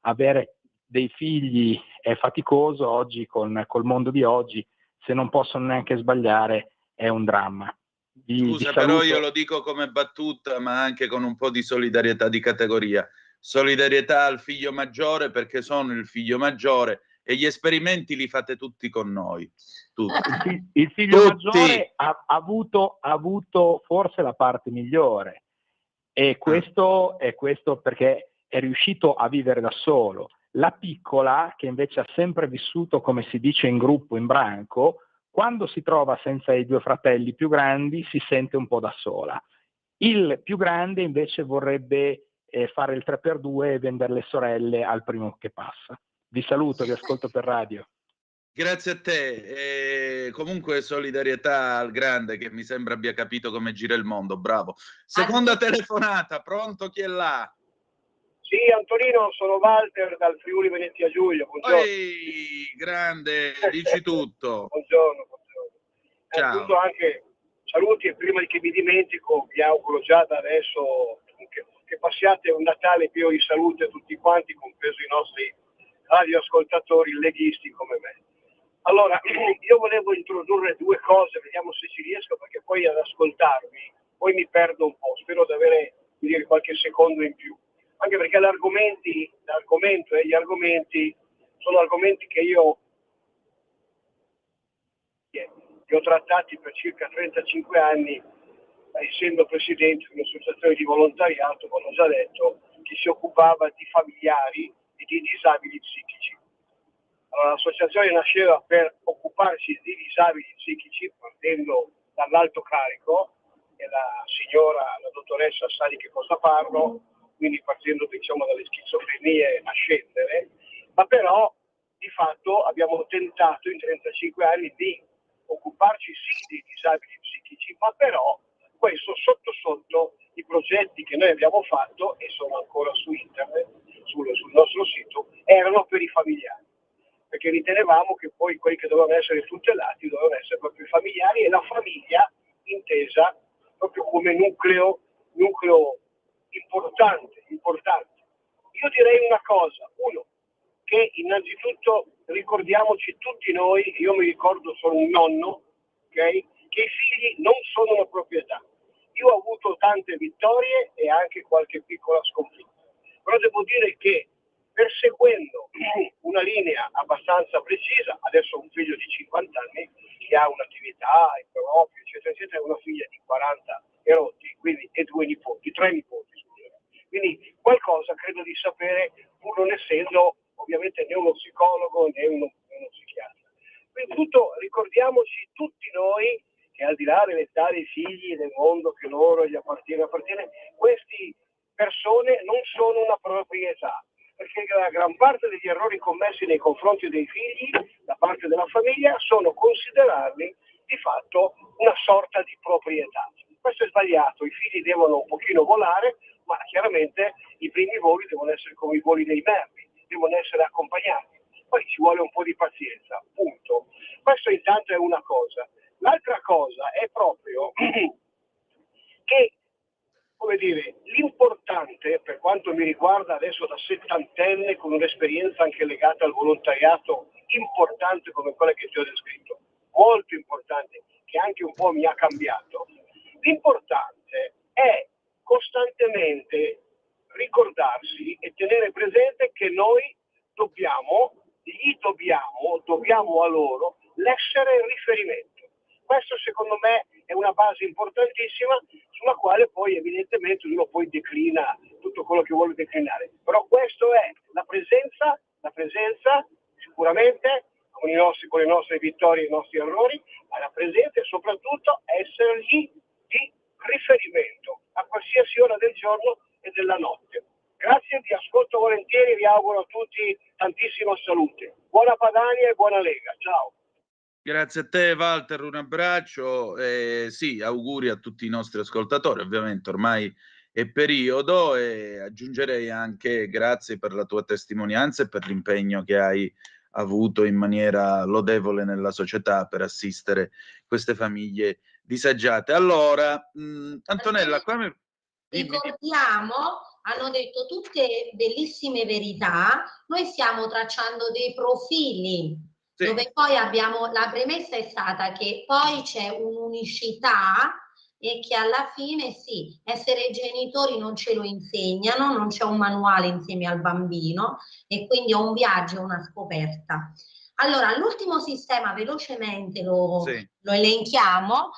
avere dei figli è faticoso oggi col mondo di oggi, se non possono neanche sbagliare è un dramma. Scusa, però io lo dico come battuta, ma anche con un po' di solidarietà di categoria. Solidarietà al figlio maggiore, perché sono il figlio maggiore e gli esperimenti li fate tutti con noi. Tutti. Il figlio Tutti. maggiore ha avuto forse la parte migliore, e questo è perché è riuscito a vivere da solo. La piccola, che invece ha sempre vissuto, come si dice in gruppo, in branco, quando si trova senza i 2 fratelli più grandi si sente un po' da sola. Il più grande invece vorrebbe fare il 3x2 e vendere le sorelle al primo che passa. Vi saluto, vi ascolto per radio. Grazie a te. Comunque solidarietà al grande, che mi sembra abbia capito come gira il mondo. Bravo. Seconda telefonata, pronto, chi è là? Sì, Antonino, sono Walter dal Friuli Venezia Giulia. Buongiorno. Ehi, grande, dici tutto. Buongiorno. Ciao. Innanzitutto anche saluti, e prima che mi dimentico vi auguro già da adesso che passiate un Natale pieno di salute a tutti quanti, compreso i nostri radioascoltatori leghisti come me. Allora, io volevo introdurre 2 cose, vediamo se ci riesco, perché poi ad ascoltarvi poi mi perdo un po', spero di avere qualche secondo in più, anche perché l'argomento e gli argomenti sono argomenti che io li ho trattati per circa 35 anni, essendo presidente di un'associazione di volontariato, come ho già detto, che si occupava di familiari e di disabili psichici. Allora, l'associazione nasceva per occuparsi di disabili psichici, partendo dall'alto carico, e la dottoressa sa di che cosa parlo, quindi partendo dalle schizofrenie a scendere, ma però di fatto abbiamo tentato in 35 anni di occuparci sì dei disabili psichici, ma però questo sotto i progetti che noi abbiamo fatto, e sono ancora su internet, sul nostro sito, erano per i familiari, perché ritenevamo che poi quelli che dovevano essere tutelati dovevano essere proprio i familiari, e la famiglia intesa proprio come nucleo importante. Io direi una cosa, che innanzitutto ricordiamoci tutti noi, io mi ricordo, sono un nonno, okay, che i figli non sono una proprietà. Io ho avuto tante vittorie e anche qualche piccola sconfitta, però devo dire che perseguendo una linea abbastanza precisa, adesso ho un figlio di 50 anni che ha un'attività propria, eccetera, eccetera, una figlia di 40 e rotti, quindi, e 3 nipoti, scusate. Quindi qualcosa credo di sapere, pur non essendo ovviamente né uno psicologo né uno psichiatra. Quindi ricordiamoci tutti noi che al di là dell'età dei figli del mondo che loro gli appartiene, queste persone non sono una proprietà, perché la gran parte degli errori commessi nei confronti dei figli da parte della famiglia sono considerarli di fatto una sorta di proprietà. Questo è sbagliato, i figli devono un pochino volare, ma chiaramente i primi voli devono essere come i voli dei merli, devono essere accompagnati. Poi ci vuole un po' di pazienza, punto. Questo intanto è una cosa. L'altra cosa è proprio che, come dire, l'importante, per quanto mi riguarda adesso da settantenne, con un'esperienza anche legata al volontariato importante come quella che ti ho descritto, molto importante, che anche un po' mi ha cambiato, l'importante è costantemente ricordarsi e tenere presente che noi dobbiamo a loro l'essere riferimento. Questo secondo me è una base importantissima sulla quale poi evidentemente uno poi declina tutto quello che vuole declinare. Però questo è la presenza sicuramente con le nostre vittorie e i nostri errori, ma la presenza e soprattutto essergli di riferimento a qualsiasi ora del giorno e della notte. Grazie, vi ascolto volentieri, vi auguro a tutti tantissima salute. Buona Padania e buona Lega, ciao. Grazie a te Walter, un abbraccio, sì, auguri a tutti i nostri ascoltatori, ovviamente ormai è periodo, e aggiungerei anche grazie per la tua testimonianza e per l'impegno che hai avuto in maniera lodevole nella società per assistere queste famiglie disagiate. Allora, Antonella, come... Ricordiamo, hanno detto tutte bellissime verità, noi stiamo tracciando dei profili, sì, dove poi abbiamo, la premessa è stata che poi c'è un'unicità e che alla fine sì, essere genitori non ce lo insegnano, non c'è un manuale insieme al bambino e quindi è un viaggio, una scoperta. Allora, l'ultimo sistema, velocemente lo elenchiamo,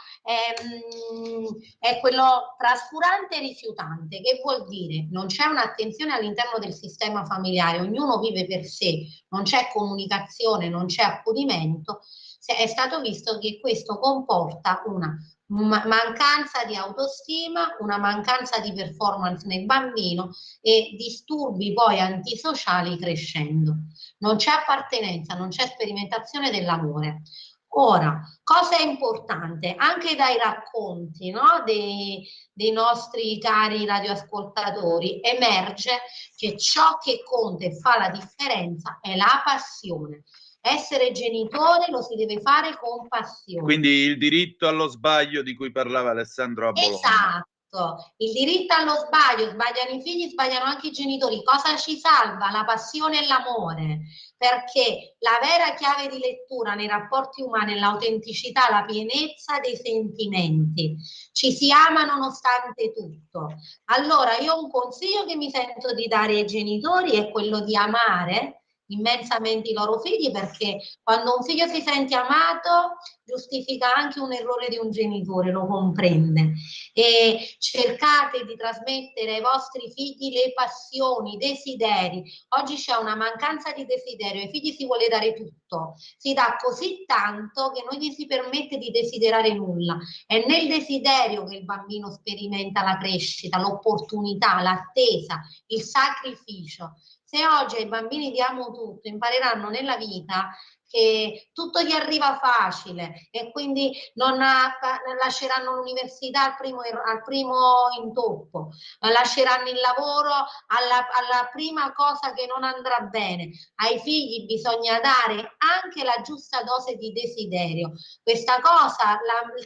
è quello trascurante e rifiutante. Che vuol dire? Non c'è un'attenzione all'interno del sistema familiare, ognuno vive per sé, non c'è comunicazione, non c'è accudimento. È stato visto che questo comporta una mancanza di autostima, una mancanza di performance nel bambino e disturbi poi antisociali crescendo. Non c'è appartenenza, non c'è sperimentazione dell'amore. Ora, cosa è importante? Anche dai racconti, no? dei nostri cari radioascoltatori emerge che ciò che conta e fa la differenza è la passione. Essere genitore lo si deve fare con passione. Quindi il diritto allo sbaglio di cui parlava Alessandro a Bologna. Esatto, il diritto allo sbaglio, sbagliano i figli, sbagliano anche i genitori. Cosa ci salva? La passione e l'amore, perché la vera chiave di lettura nei rapporti umani è l'autenticità, la pienezza dei sentimenti. Ci si ama nonostante tutto. Allora io un consiglio che mi sento di dare ai genitori è quello di amare immensamente i loro figli, perché quando un figlio si sente amato giustifica anche un errore di un genitore, lo comprende, e cercate di trasmettere ai vostri figli le passioni, i desideri. Oggi c'è una mancanza di desiderio, ai figli si vuole dare tutto, si dà così tanto che non gli si permette di desiderare nulla. È nel desiderio che il bambino sperimenta la crescita, l'opportunità, l'attesa, il sacrificio. Se oggi ai bambini diamo tutto, impareranno nella vita che tutto gli arriva facile e quindi non lasceranno l'università al primo intoppo, lasceranno il lavoro alla prima cosa che non andrà bene. Ai figli bisogna dare anche la giusta dose di desiderio. Questa cosa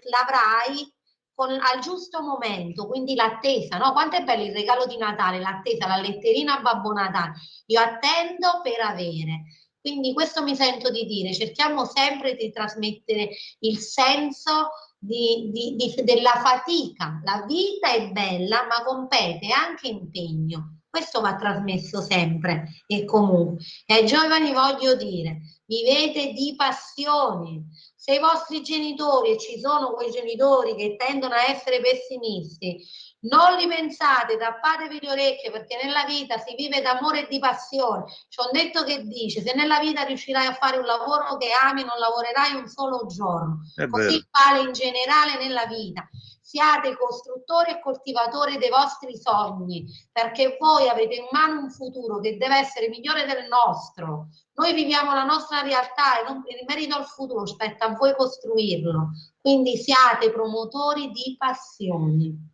l'avrai al giusto momento, quindi l'attesa, no? Quanto è bello il regalo di Natale, l'attesa, la letterina a Babbo Natale. Io attendo per avere. Quindi questo mi sento di dire, cerchiamo sempre di trasmettere il senso della fatica. La vita è bella, ma compete anche impegno. Questo va trasmesso sempre e comunque. E ai giovani voglio dire, vivete di passioni. Se i vostri genitori, e ci sono quei genitori che tendono a essere pessimisti, Non li pensate, tappatevi le orecchie, perché nella vita si vive d'amore e di passione. Ci ho detto che dice, se nella vita riuscirai a fare un lavoro che ami, non lavorerai un solo giorno. È Così vero. vale in generale nella vita. Siate costruttori e coltivatori dei vostri sogni, perché voi avete in mano un futuro che deve essere migliore del nostro. Noi viviamo la nostra realtà e in merito al futuro spetta a voi costruirlo. Quindi siate promotori di passioni.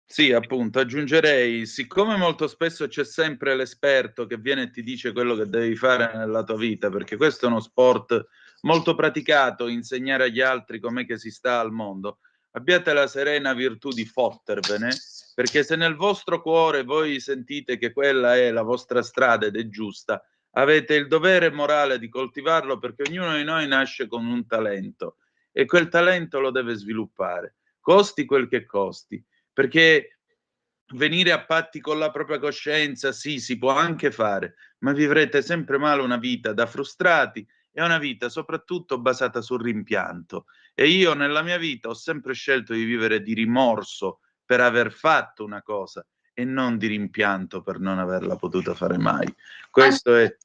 Sì, appunto, aggiungerei, siccome molto spesso c'è sempre l'esperto che viene e ti dice quello che devi fare nella tua vita, perché questo è uno sport molto praticato, insegnare agli altri com'è che si sta al mondo, abbiate la serena virtù di fottervene, perché se nel vostro cuore voi sentite che quella è la vostra strada ed è giusta, avete il dovere morale di coltivarlo, perché ognuno di noi nasce con un talento e quel talento lo deve sviluppare, costi quel che costi. Perché venire a patti con la propria coscienza, sì, si può anche fare, ma vivrete sempre male una vita da frustrati e una vita soprattutto basata sul rimpianto. E io nella mia vita ho sempre scelto di vivere di rimorso per aver fatto una cosa e non di rimpianto per non averla potuta fare mai. Questo è...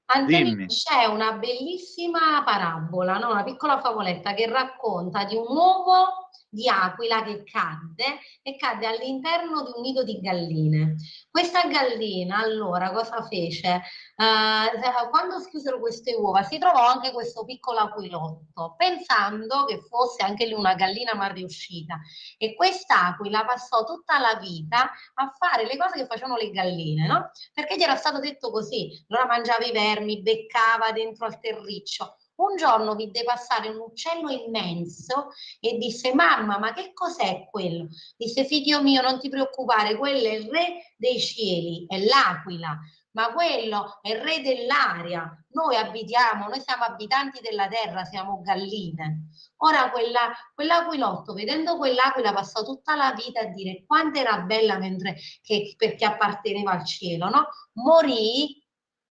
Antonino, Dimmi. c'è una bellissima parabola, no? Una piccola favoletta che racconta di un uovo di aquila che cadde all'interno di un nido di galline. Questa gallina allora cosa fece? Quando schiusero queste uova si trovò anche questo piccolo aquilotto, pensando che fosse anche lì una gallina mal riuscita, e quest'aquila passò tutta la vita a fare le cose che facevano le galline, no? Perché gli era stato detto così, allora mangiava i vermi, beccava dentro al terriccio. Un giorno vide passare un uccello immenso e disse: mamma, ma che cos'è quello? Disse: figlio mio, non ti preoccupare, quello è il re dei cieli, è l'aquila, ma quello è il re dell'aria. Noi siamo abitanti della terra, siamo galline. Ora quell'aquilotto, vedendo quell'aquila, passò tutta la vita a dire quanto era bella perché apparteneva al cielo, no?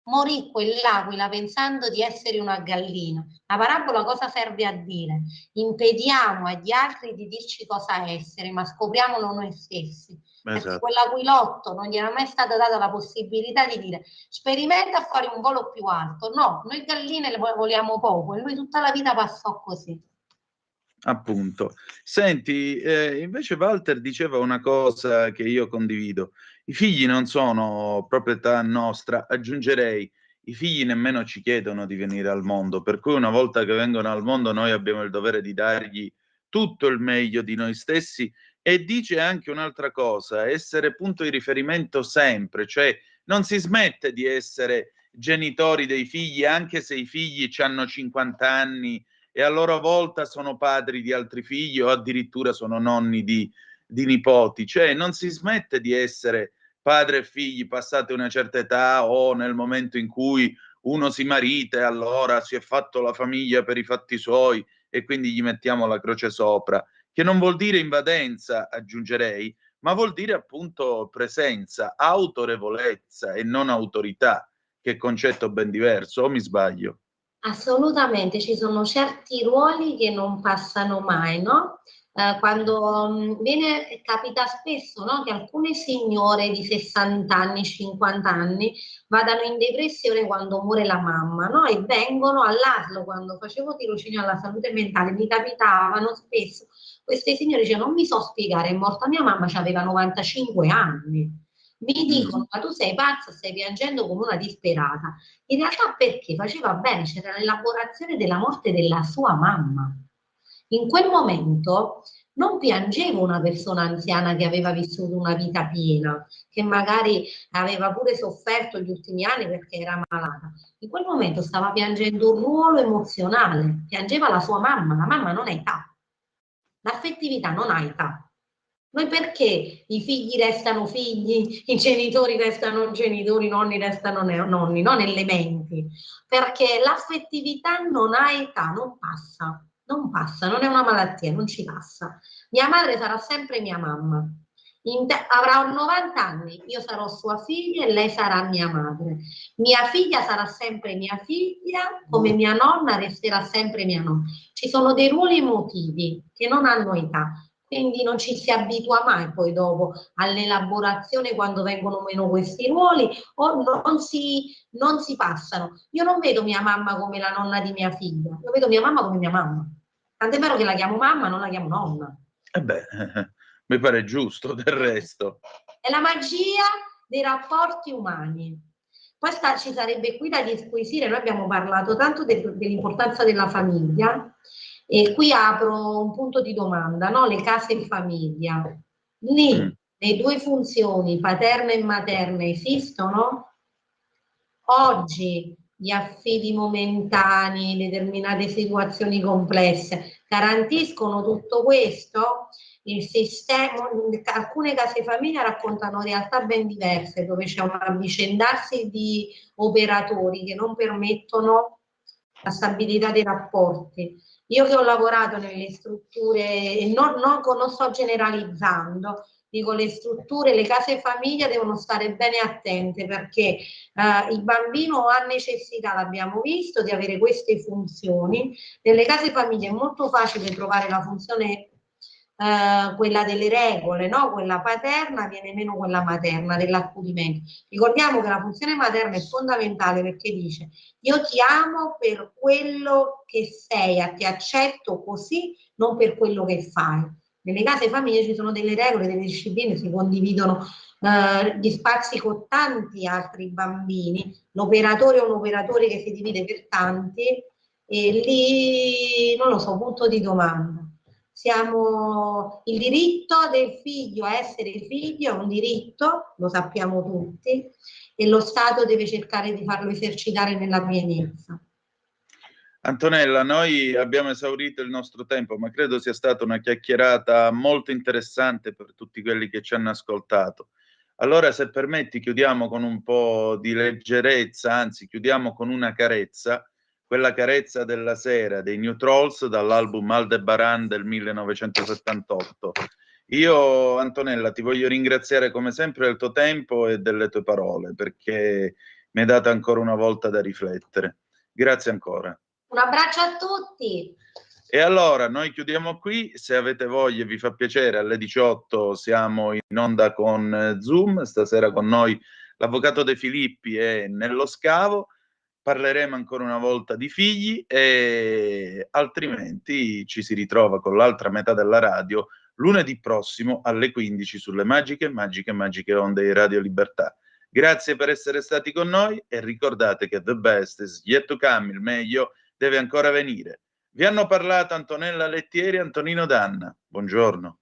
Morì quell'aquila pensando di essere una gallina. La parabola cosa serve a dire? Impediamo agli altri di dirci cosa essere, ma scopriamolo noi stessi. Perché Esatto. quell'aquilotto non gli era mai stata data la possibilità di dire sperimenta a fare un volo più alto. No, noi galline le voliamo poco e lui tutta la vita passò così. Appunto. Senti, invece Walter diceva una cosa che io condivido. I figli non sono proprietà nostra, aggiungerei, i figli nemmeno ci chiedono di venire al mondo, per cui una volta che vengono al mondo noi abbiamo il dovere di dargli tutto il meglio di noi stessi. E dice anche un'altra cosa, essere punto di riferimento sempre, cioè non si smette di essere genitori dei figli, anche se i figli hanno 50 anni e a loro volta sono padri di altri figli o addirittura sono nonni di nipoti. Cioè non si smette di essere padre e figli passate una certa età o nel momento in cui uno si marita e allora si è fatto la famiglia per i fatti suoi e quindi gli mettiamo la croce sopra, che non vuol dire invadenza, aggiungerei, ma vuol dire appunto presenza, autorevolezza e non autorità, che è concetto ben diverso, o mi sbaglio? Assolutamente, ci sono certi ruoli che non passano mai, no? Quando capita spesso, no, che alcune signore di 60 anni, 50 anni vadano in depressione quando muore la mamma, no? E vengono all'ASL. Quando facevo tirocinio alla salute mentale mi capitavano spesso queste signore dicevano: non mi so spiegare, è morta mia mamma, aveva 95 anni. Mi dicono: ma tu sei pazza, stai piangendo come una disperata. In realtà perché faceva bene, c'era l'elaborazione della morte della sua mamma. In quel momento non piangevo una persona anziana che aveva vissuto una vita piena, che magari aveva pure sofferto gli ultimi anni perché era malata. In quel momento stava piangendo un ruolo emozionale, piangeva la sua mamma, la mamma non ha età, l'affettività non ha età. Noi perché i figli restano figli, i genitori restano genitori, i nonni restano nonni, non elementi? Perché l'affettività non ha età, non passa, non passa, non è una malattia, non ci passa. Mia madre sarà sempre mia mamma. Avrà 90 anni, io sarò sua figlia e lei sarà mia madre. Mia figlia sarà sempre mia figlia, come mia nonna resterà sempre mia nonna. Ci sono dei ruoli emotivi che non hanno età. quindi non ci si abitua mai poi dopo all'elaborazione quando vengono meno questi ruoli o non si passano. Io non vedo mia mamma come la nonna di mia figlia, io vedo mia mamma come mia mamma. Tant'è vero che la chiamo mamma, non la chiamo nonna. Mi pare giusto del resto. È la magia dei rapporti umani. Poi ci sarebbe qui da disquisire, noi abbiamo parlato tanto dell'importanza della famiglia, e qui apro un punto di domanda, no? Le case in famiglia. Lì le due funzioni, paterna e materna, esistono? Oggi gli affidi momentanei, determinate situazioni complesse, garantiscono tutto questo? Il sistema, alcune case famiglia raccontano realtà ben diverse, dove c'è un avvicendarsi di operatori che non permettono la stabilità dei rapporti. Io che ho lavorato nelle strutture, e non sto generalizzando, dico le strutture, le case famiglia devono stare bene attente perché il bambino ha necessità, l'abbiamo visto, di avere queste funzioni. Nelle case famiglie è molto facile trovare la funzione quella delle regole, no? Quella paterna, viene meno quella materna dell'accudimento. Ricordiamo che la funzione materna è fondamentale perché dice: io ti amo per quello che sei, ti accetto così, non per quello che fai. Nelle case famiglie ci sono delle regole, delle discipline, si condividono gli spazi con tanti altri bambini, l'operatore è un operatore che si divide per tanti e lì non lo so, punto di domanda. Il diritto del figlio a essere figlio è un diritto, lo sappiamo tutti, e lo Stato deve cercare di farlo esercitare nella pienezza. Antonella, noi abbiamo esaurito il nostro tempo, ma credo sia stata una chiacchierata molto interessante per tutti quelli che ci hanno ascoltato. Allora, se permetti, chiudiamo con un po' di leggerezza, anzi, chiudiamo con una carezza, quella carezza della sera dei New Trolls dall'album Aldebaran del 1978. Io, Antonella, ti voglio ringraziare come sempre del tuo tempo e delle tue parole, perché mi hai dato ancora una volta da riflettere. Grazie ancora. Un abbraccio a tutti. E allora noi chiudiamo qui, se avete voglia e vi fa piacere, alle 18 siamo in onda con Zoom, stasera con noi l'avvocato De Filippi è Nello Scavo, parleremo ancora una volta di figli e altrimenti ci si ritrova con l'altra metà della radio lunedì prossimo alle 15 sulle magiche onde di Radio Libertà. Grazie per essere stati con noi e ricordate che the best is yet to come, il meglio deve ancora venire. Vi hanno parlato Antonella Lettieri e Antonino Danna. Buongiorno.